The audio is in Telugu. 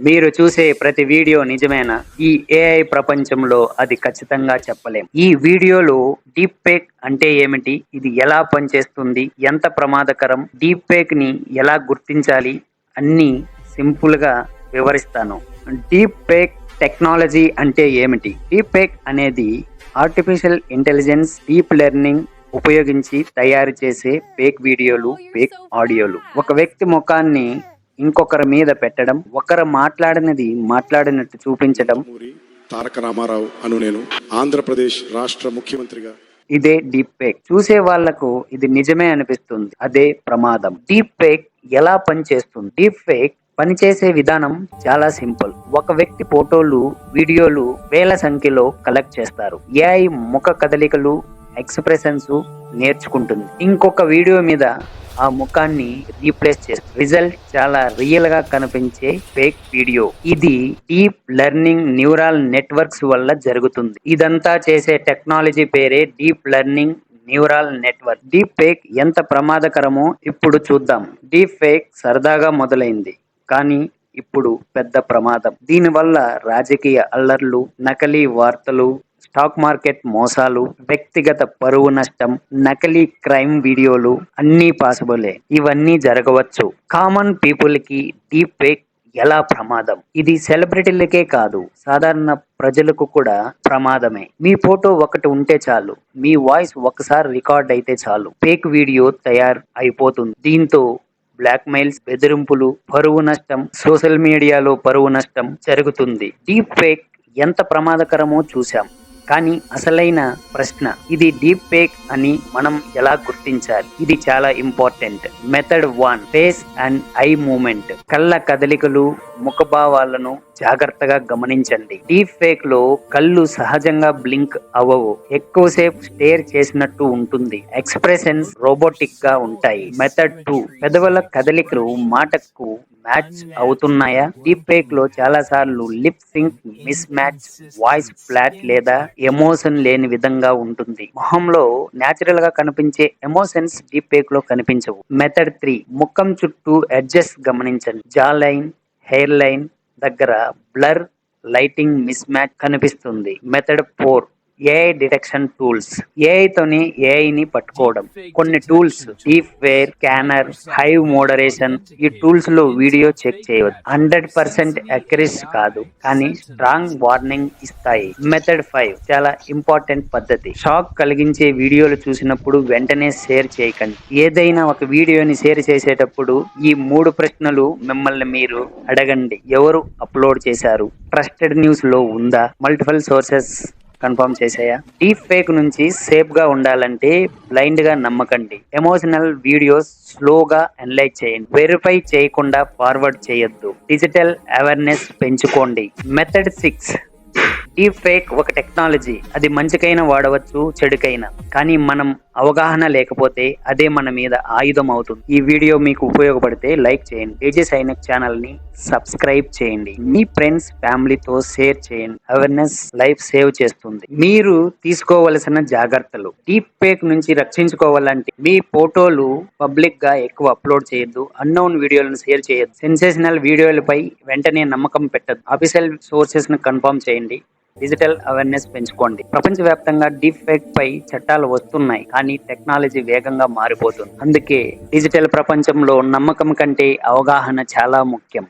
మీరు చూసే ప్రతి వీడియో నిజమేనా? ఈ ఏఐ ప్రపంచంలో అది ఖచ్చితంగా చెప్పలేం. ఈ వీడియోలో డీప్ ఫేక్ అంటే ఏమిటి? ఇది ఎలా పనిచేస్తుంది? ఎంత ప్రమాదకరం? డీప్ ఫేక్ ని ఎలా గుర్తించాలి? అన్నీ సింపుల్‌గా వివరిస్తాను. డీప్ ఫేక్ టెక్నాలజీ అంటే ఏమిటి? డీప్ ఫేక్ అనేది ఆర్టిఫిషియల్ ఇంటెలిజెన్స్, డీప్ లెర్నింగ్ ఉపయోగించి తయారు చేసే ఫేక్ వీడియోలు, ఫేక్ ఆడియోలు. ఒక వ్యక్తి ముఖాన్ని ఇంకొకరి మీద పెట్టడం, ఒకరు మాట్లాడినది మాట్లాడినట్టు చూపించడం. తారక రామారావు అను నేను ఆంధ్రప్రదేశ్ రాష్ట్ర ముఖ్యమంత్రిగా. ఇదే డీప్ ఫేక్. చూసే వాళ్లకు ఇది నిజమే అనిపిస్తుంది. అదే ప్రమాదం. డీప్ ఫేక్ ఎలా పనిచేస్తుంది? డీప్ ఫేక్ పనిచేసే విధానం చాలా సింపుల్. ఒక వ్యక్తి ఫోటోలు, వీడియోలు వేల సంఖ్యలో కలెక్ట్ చేస్తారు. ఏఐ ముఖ కదలికలు, ఎక్స్ప్రెషన్స్ నేర్చుకుంటుంది. ఇంకొక వీడియో మీద ఆ ముఖాన్ని రీప్లేస్ చేస్తుంది. రిజల్ట్ చాలా రియల్ గా కనిపించే ఫేక్ వీడియో. ఇది డీప్ లెర్నింగ్ న్యూరల్ నెట్వర్క్స్ వల్ల జరుగుతుంది. ఇదంతా చేసే టెక్నాలజీ పేరే deep learning neural network. Deep fake ఎంత ప్రమాదకరమో ఇప్పుడు చూద్దాం. డీప్ ఫేక్ సరదాగా మొదలైంది, కానీ ఇప్పుడు పెద్ద ప్రమాదం. దీనివల్ల రాజకీయ అల్లర్లు, నకిలీ వార్తలు, స్టాక్ మార్కెట్ మోసాలు, వ్యక్తిగత పరువు నష్టం, నకిలీ క్రైమ్ వీడియోలు అన్నీ పాసిబులే. ఇవన్నీ జరగవచ్చు. కామన్ పీపుల్ కి డీప్ ఫేక్ ఎలా ప్రమాదం? ఇది సెలబ్రిటీలకే కాదు, సాధారణ ప్రజలకు కూడా ప్రమాదమే. మీ ఫోటో ఒకటి ఉంటే చాలు, మీ వాయిస్ ఒకసారి రికార్డ్ అయితే చాలు, ఫేక్ వీడియో తయారు అయిపోతుంది. దీంతో బ్లాక్మెయిల్స్, బెదిరింపులు, పరువు నష్టం, సోషల్ మీడియాలో పరువు నష్టం జరుగుతుంది. డీప్ ఫేక్ ఎంత ప్రమాదకరమో చూశాం, కానీ అసలైన ప్రశ్న, ఇది డీప్ ఫేక్ అని మనం ఎలా గుర్తించాలి? ఇది చాలా important. Method 1, face and eye movement. కళ్ళ కదలికలు, ముఖభావాలను జాగ్రత్తగా గమనించండి. డీప్ ఫేక్ లో కళ్ళు సహజంగా బ్లింక్ అవ్వవు, ఎక్కువసేపు స్టేర్ చేసినట్టు ఉంటుంది. ఎక్స్ప్రెషన్స్ రోబోటిక్ గా ఉంటాయి. మెథడ్ 2, పెదవుల కదలికలు మాటకు మ్యాచ్ అవుతున్నాయా? డీప్ ఫేక్ లో చాలా సార్లు lip sync mismatch, voice flat లేదా ఎమోషన్ లేని విధంగా ఉంటుంది. మొహంలో నేచురల్ గా కనిపించే ఎమోషన్స్ డీప్ ఫేక్ లో కనిపించవు. మెథడ్ 3, ముఖం చుట్టూ ఎడ్జెస్ గమనించండి. జా లైన్, హెయిర్ లైన్ దగ్గర బ్లర్, లైటింగ్ మిస్ మ్యాచ్ కనిపిస్తుంది. Method 4, AI detection tools. ఏఐతోని ఏఐని పట్టుకోవడం. కొన్ని tools Deepware, scanner, Hive moderation, ఈ టూల్స్ లో వీడియో చెక్ చేయవచ్చు. 100% అక్యురసీ కాదు, కానీ స్ట్రాంగ్ వార్నింగ్ ఇస్తాయి. మెథడ్ 5, చాలా ఇంపార్టెంట్ పద్ధతి. షాక్ కలిగించే వీడియోలు చూసినప్పుడు వెంటనే షేర్ చేయకండి. ఏదైనా ఒక వీడియోని షేర్ చేసేటప్పుడు ఈ 3 ప్రశ్నలు మిమ్మల్ని మీరు అడగండి. ఎవరు అప్లోడ్ చేశారు? ట్రస్టెడ్ న్యూస్ లో ఉందా? మల్టిపుల్ సోర్సెస్ కన్ఫర్మ్ చేసాయా? డీప్ ఫేక్ నుంచి సేఫ్ గా ఉండాలంటే బ్లైండ్ గా నమ్మకండి. ఎమోషనల్ వీడియోస్ స్లోగా అనలైజ్ చేయండి. వెరిఫై చేయకుండా ఫార్వర్డ్ చేయొద్దు. డిజిటల్ అవేర్నెస్ పెంచుకోండి. మెథడ్ 6, డీప్ ఫేక్ ఒక టెక్నాలజీ. అది మంచికైనా వాడవచ్చు, చెడుకైనా. కానీ మనం అవగాహన లేకపోతే అదే మన మీద ఆయుధం అవుతుంది. ఈ వీడియో మీకు ఉపయోగపడితే లైక్ చేయండి. ఏజెస్ ఐనెక్ ఛానల్ ని సబ్స్క్రైబ్ చేయండి. మీ ఫ్రెండ్స్, ఫ్యామిలీతో షేర్ చేయండి. అవేర్నెస్ లైఫ్ సేవ్ చేస్తుంది. మీరు తీసుకోవలసిన జాగ్రత్తలు. డీప్ ఫేక్ నుంచి రక్షించుకోవాలంటే మీ ఫోటోలు పబ్లిక్ గా ఎక్కువ అప్లోడ్ చేయొద్దు. అన్నోన్ వీడియోలను షేర్ చేయొద్దు. సెన్సేషనల్ వీడియోలపై వెంటనే నమ్మకం పెట్టద్దు. అఫీషియల్ సోర్సెస్ ను కన్ఫర్మ్ చేయండి. డిజిటల్ అవేర్నెస్ పెంచుకోండి. ప్రపంచవ్యాప్తంగా డీప్ ఫేక్ పై చట్టాలు వస్తున్నాయి, కానీ టెక్నాలజీ వేగంగా మారిపోతుంది. అందుకే డిజిటల్ ప్రపంచంలో నమ్మకం కంటే అవగాహన చాలా ముఖ్యం.